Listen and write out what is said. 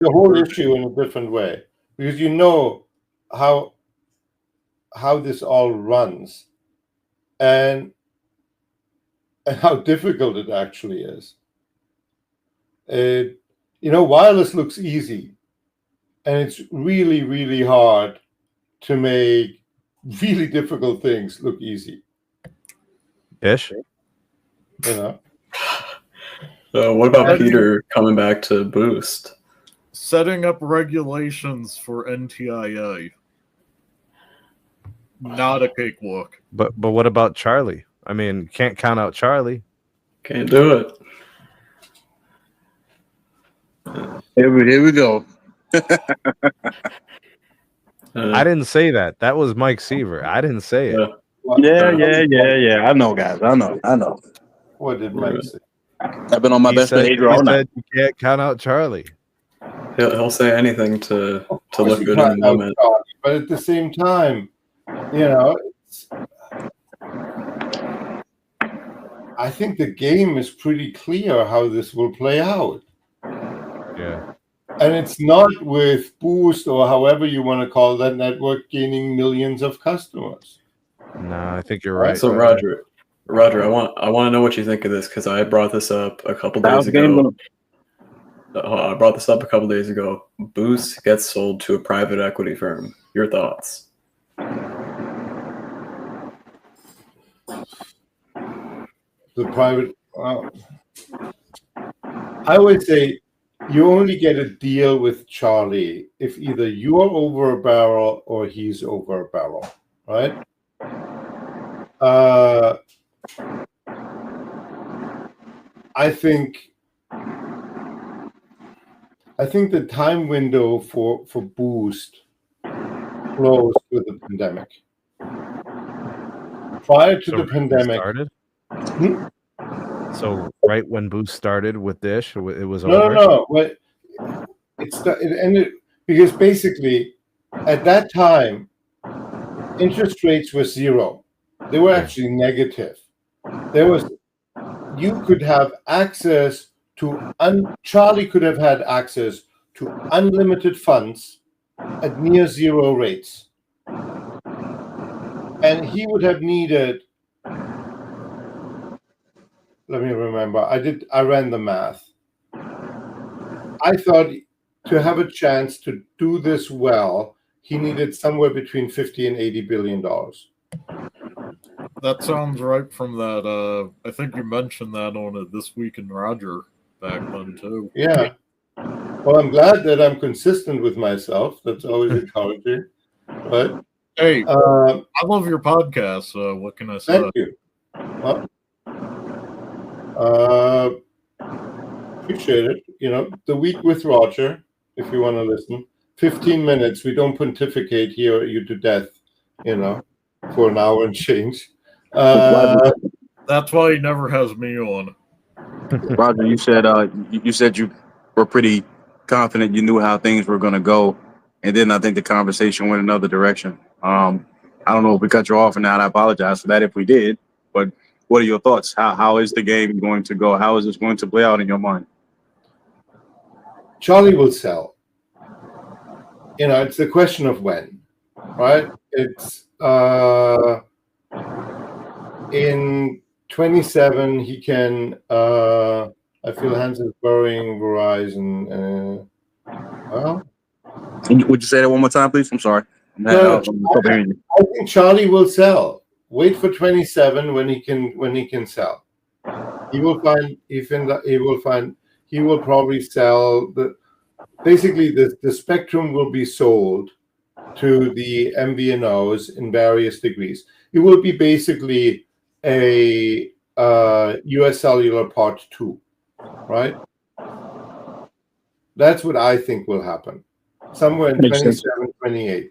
the whole issue in a different way, because you know how this all runs and how difficult it actually is. Wireless looks easy, and it's really, really hard to make really difficult things look easy. Ish. What about Peter coming back to Boost? Setting up regulations for NTIA. Not a cakewalk. But what about Charlie? I mean, can't count out Charlie. Can't do it. Here we go. I didn't say that. That was Mike Seaver. I didn't say it. Yeah. I know, guys. I know. What did Mike say? I've been on my best behavior all night. You can't count out Charlie. He'll say anything to look good in the moment. But at the same time, I think the game is pretty clear how this will play out. Yeah. And it's not with Boost or however you want to call that network gaining millions of customers. No, I think you're right. So Roger, I want to know what you think of this, because I brought this up a couple days ago. I brought this up a couple days ago. Boost gets sold to a private equity firm. Your thoughts? The private, I would say you only get a deal with Charlie if either you're over a barrel or he's over a barrel, right? I think the time window for Boost closed with the pandemic. Prior to the pandemic, started? So right when Boost started with Dish, it was over? No. Well, it ended because basically at that time, interest rates were zero. They were actually negative. You could have access to, Charlie could have had access to unlimited funds at near zero rates. And he would have needed, let me remember, I ran the math. I thought to have a chance to do this well, he needed somewhere between $50 and $80 billion. That sounds right from that. I think you mentioned that on it This Week in Roger back then, too. Yeah. Well, I'm glad that I'm consistent with myself. That's always encouraging. But hey, I love your podcast. What can I say? Thank you. Appreciate it. The Week with Roger, if you want to listen. 15 minutes. We don't pontificate here you to death, for an hour and change. That's why he never has me on. Roger, you said you were pretty confident you knew how things were going to go, and then I think the conversation went another direction. I don't know if we cut you off or not. I apologize for that if we did, but what are your thoughts? How is the game going to go? How is this going to play out in your mind? Charlie will sell. It's a question of when, right? It's in 27 he can. I feel Hans is burying Verizon. Would you say that one more time, please? I'm sorry. I think Charlie will sell. Wait for 27 when he can sell. He will probably sell basically the spectrum will be sold to the MVNOs in various degrees. It will be basically a US Cellular Part 2, right? That's what I think will happen. Somewhere in 27, 28.